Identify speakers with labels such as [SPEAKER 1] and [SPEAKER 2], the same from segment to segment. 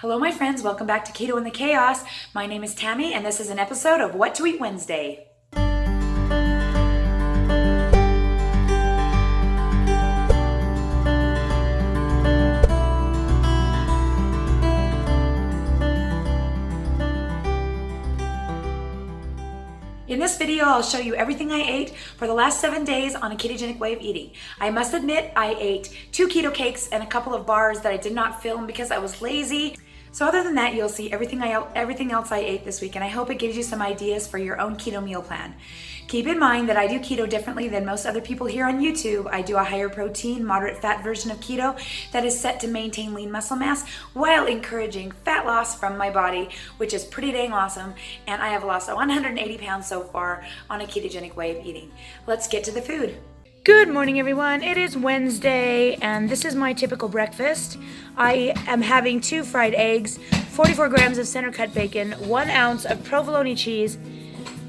[SPEAKER 1] Hello my friends, welcome back to Keto in the Chaos. My name is Tammy and this is an episode of What to Eat Wednesday. In this video, I'll show you everything I ate for the last 7 days on a ketogenic way of eating. I must admit, I ate 2 keto cakes and a couple of bars that I did not film because I was lazy. So other than that, you'll see everything else I ate this week, and I hope it gives you some ideas for your own keto meal plan. Keep in mind that I do keto differently than most other people here on YouTube. I do a higher protein, moderate fat version of keto that is set to maintain lean muscle mass while encouraging fat loss from my body, which is pretty dang awesome. And I have lost 180 pounds so far on a ketogenic way of eating. Let's get to the food. Good morning, everyone. It is Wednesday, and this is my typical breakfast. I am having 2 fried eggs, 44 grams of center cut bacon, 1 ounce of provolone cheese,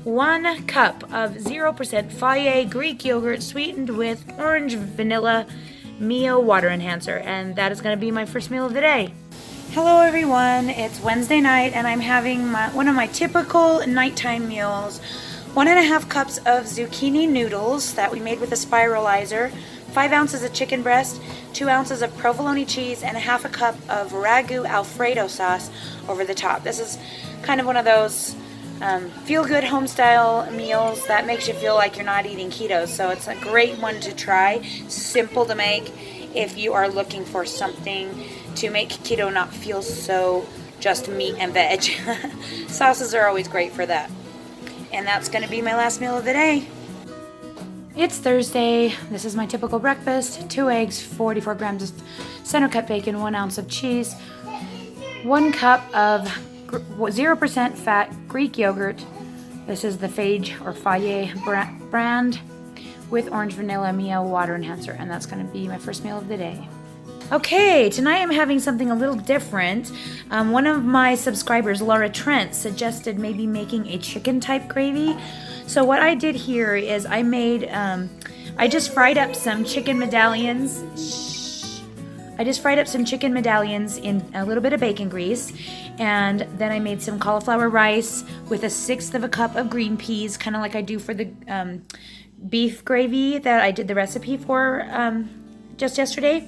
[SPEAKER 1] 1 cup of 0% Fage Greek yogurt sweetened with orange vanilla Mio water enhancer, and that is going to be my first meal of the day. Hello, everyone. It's Wednesday night, and I'm having one of my typical nighttime meals. 1.5 cups of zucchini noodles that we made with a spiralizer, 5 ounces of chicken breast, 2 ounces of provolone cheese, and 1/2 cup of ragu Alfredo sauce over the top. This is kind of one of those feel-good home-style meals that makes you feel like you're not eating keto. So it's a great one to try, simple to make if you are looking for something to make keto not feel so just meat and veg. Sauces are always great for that. And that's going to be my last meal of the day. It's Thursday. This is my typical breakfast. 2 eggs, 44 grams of center cut bacon, 1 ounce of cheese, 1 cup of 0% fat Greek yogurt. This is the Fage brand with orange vanilla Mio water enhancer. And that's going to be my first meal of the day. Okay, tonight I'm having something a little different. One of my subscribers, Laura Trent, suggested maybe making a chicken type gravy. So what I did here is I just fried up some chicken medallions. I just fried up some chicken medallions in a little bit of bacon grease. And then I made some cauliflower rice with 1/6 cup of green peas, kind of like I do for the beef gravy that I did the recipe for just yesterday.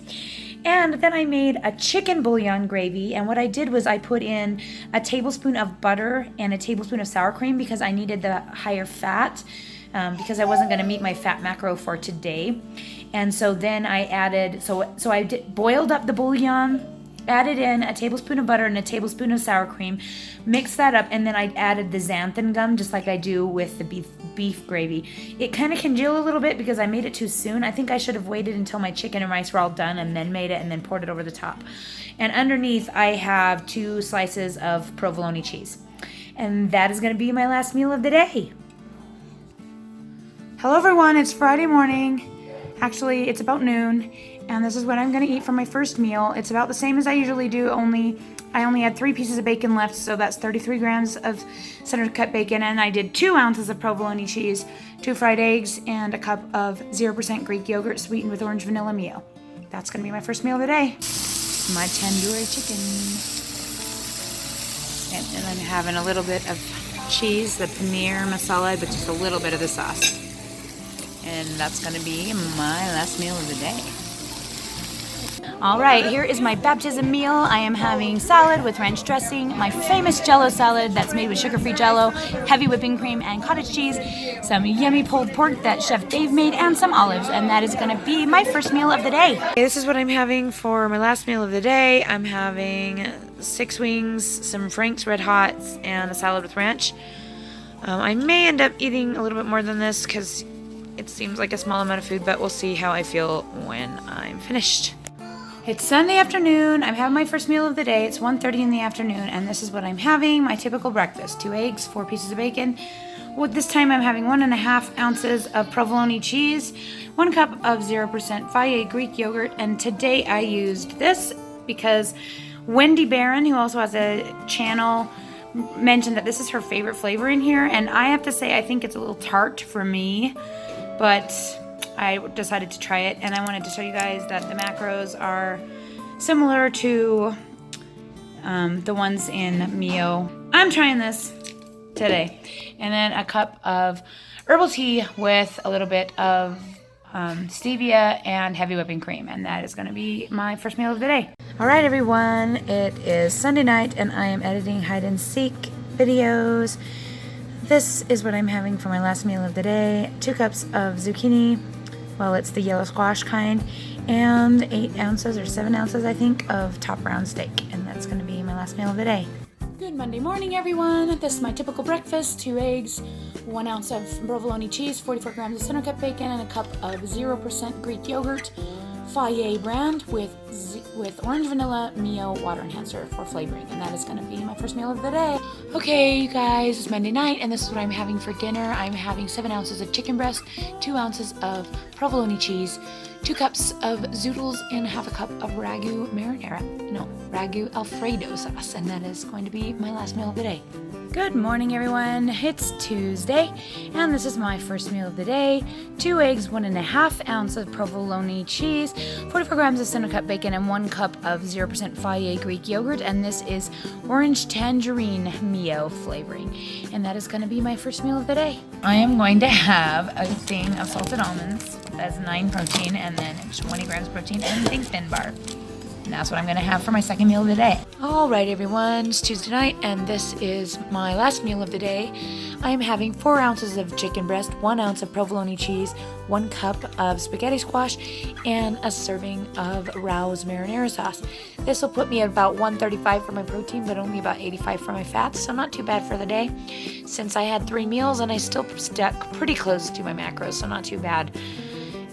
[SPEAKER 1] And then I made a chicken bouillon gravy, and what I did was I put in a tablespoon of butter and a tablespoon of sour cream because I needed the higher fat because I wasn't going to meet my fat macro for today. And so then I added, boiled up the bouillon, added in a tablespoon of butter and a tablespoon of sour cream, mixed that up, and then I added the xanthan gum just like I do with the beef gravy. It kind of congealed a little bit because I made it too soon. I think I should have waited until my chicken and rice were all done and then made it and then poured it over the top. And underneath I have 2 slices of provolone cheese. And that is going to be my last meal of the day. Hello everyone, it's Friday morning. Actually, it's about noon. And this is what I'm going to eat for my first meal. It's about the same as I usually do, I only had 3 pieces of bacon left, so that's 33 grams of center cut bacon, and I did 2 ounces of provolone cheese, 2 fried eggs, and a cup of 0% Greek yogurt sweetened with orange vanilla Mio. That's going to be my first meal of the day. My tandoori chicken. And then I'm having a little bit of cheese, the paneer masala, but just a little bit of the sauce. And that's going to be my last meal of the day. All right, here is my baptism meal. I am having salad with ranch dressing, my famous Jello salad that's made with sugar-free Jello, heavy whipping cream, and cottage cheese, some yummy pulled pork that Chef Dave made, and some olives, and that is going to be my first meal of the day. Okay, this is what I'm having for my last meal of the day. I'm having 6 wings, some Frank's Red Hots, and a salad with ranch. I may end up eating a little bit more than this because it seems like a small amount of food, but we'll see how I feel when I'm finished. It's Sunday afternoon. I'm having my first meal of the day. It's 1:30 in the afternoon, and this is what I'm having. My typical breakfast: 2 eggs, 4 pieces of bacon. Well, this time I'm having 1.5 ounces of provolone cheese, 1 cup of 0% Fage Greek yogurt, and today I used this because Wendy Barron, who also has a channel, mentioned that this is her favorite flavor in here, and I have to say I think it's a little tart for me, but I decided to try it, and I wanted to show you guys that the macros are similar to the ones in Mio. I'm trying this today. And then a cup of herbal tea with a little bit of stevia and heavy whipping cream. And that is going to be my first meal of the day. All right, everyone. It is Sunday night and I am editing hide and seek videos. This is what I'm having for my last meal of the day. 2 cups of zucchini. Well, it's the yellow squash kind. And 8 ounces or 7 ounces, I think, of top round steak. And that's going to be my last meal of the day. Good Monday morning, everyone. This is my typical breakfast. 2 eggs, 1 ounce of provolone cheese, 44 grams of center cut bacon, and a cup of 0% Greek yogurt. Fage brand with orange vanilla Mio water enhancer for flavoring. And that is going to be my first meal of the day. Okay, you guys, it's Monday night, and this is what I'm having for dinner. I'm having 7 ounces of chicken breast, 2 ounces of provolone cheese, 2 cups of zoodles, and half a cup of ragu Alfredo sauce. And that is going to be my last meal of the day. Good morning, everyone. It's Tuesday, and this is my first meal of the day. 2 eggs, 1.5 ounces of provolone cheese, 44 grams of center cut bacon, and 1 cup of 0% Fage Greek yogurt. And this is orange tangerine Mio flavoring. And that is going to be my first meal of the day. I am going to have a thing of salted almonds. That's 9 protein, and then 20 grams of protein, and a Think Thin bar. And that's what I'm going to have for my second meal of the day. All right, everyone. It's Tuesday night, and this is my last meal of the day. I am having 4 ounces of chicken breast, 1 ounce of provolone cheese, 1 cup of spaghetti squash, and a serving of Rao's marinara sauce. This will put me at about 135 for my protein, but only about 85 for my fats, so not too bad for the day. Since I had 3 meals, and I still stuck pretty close to my macros, so not too bad.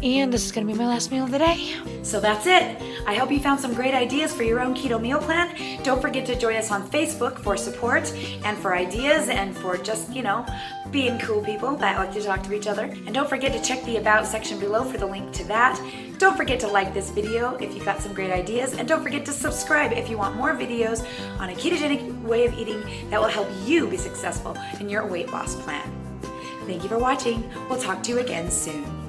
[SPEAKER 1] And this is going to be my last meal of the day. So that's it. I hope you found some great ideas for your own keto meal plan. Don't forget to join us on Facebook for support and for ideas and for just, being cool people that like to talk to each other. And don't forget to check the About section below for the link to that. Don't forget to like this video if you've got some great ideas. And don't forget to subscribe if you want more videos on a ketogenic way of eating that will help you be successful in your weight loss plan. Thank you for watching. We'll talk to you again soon.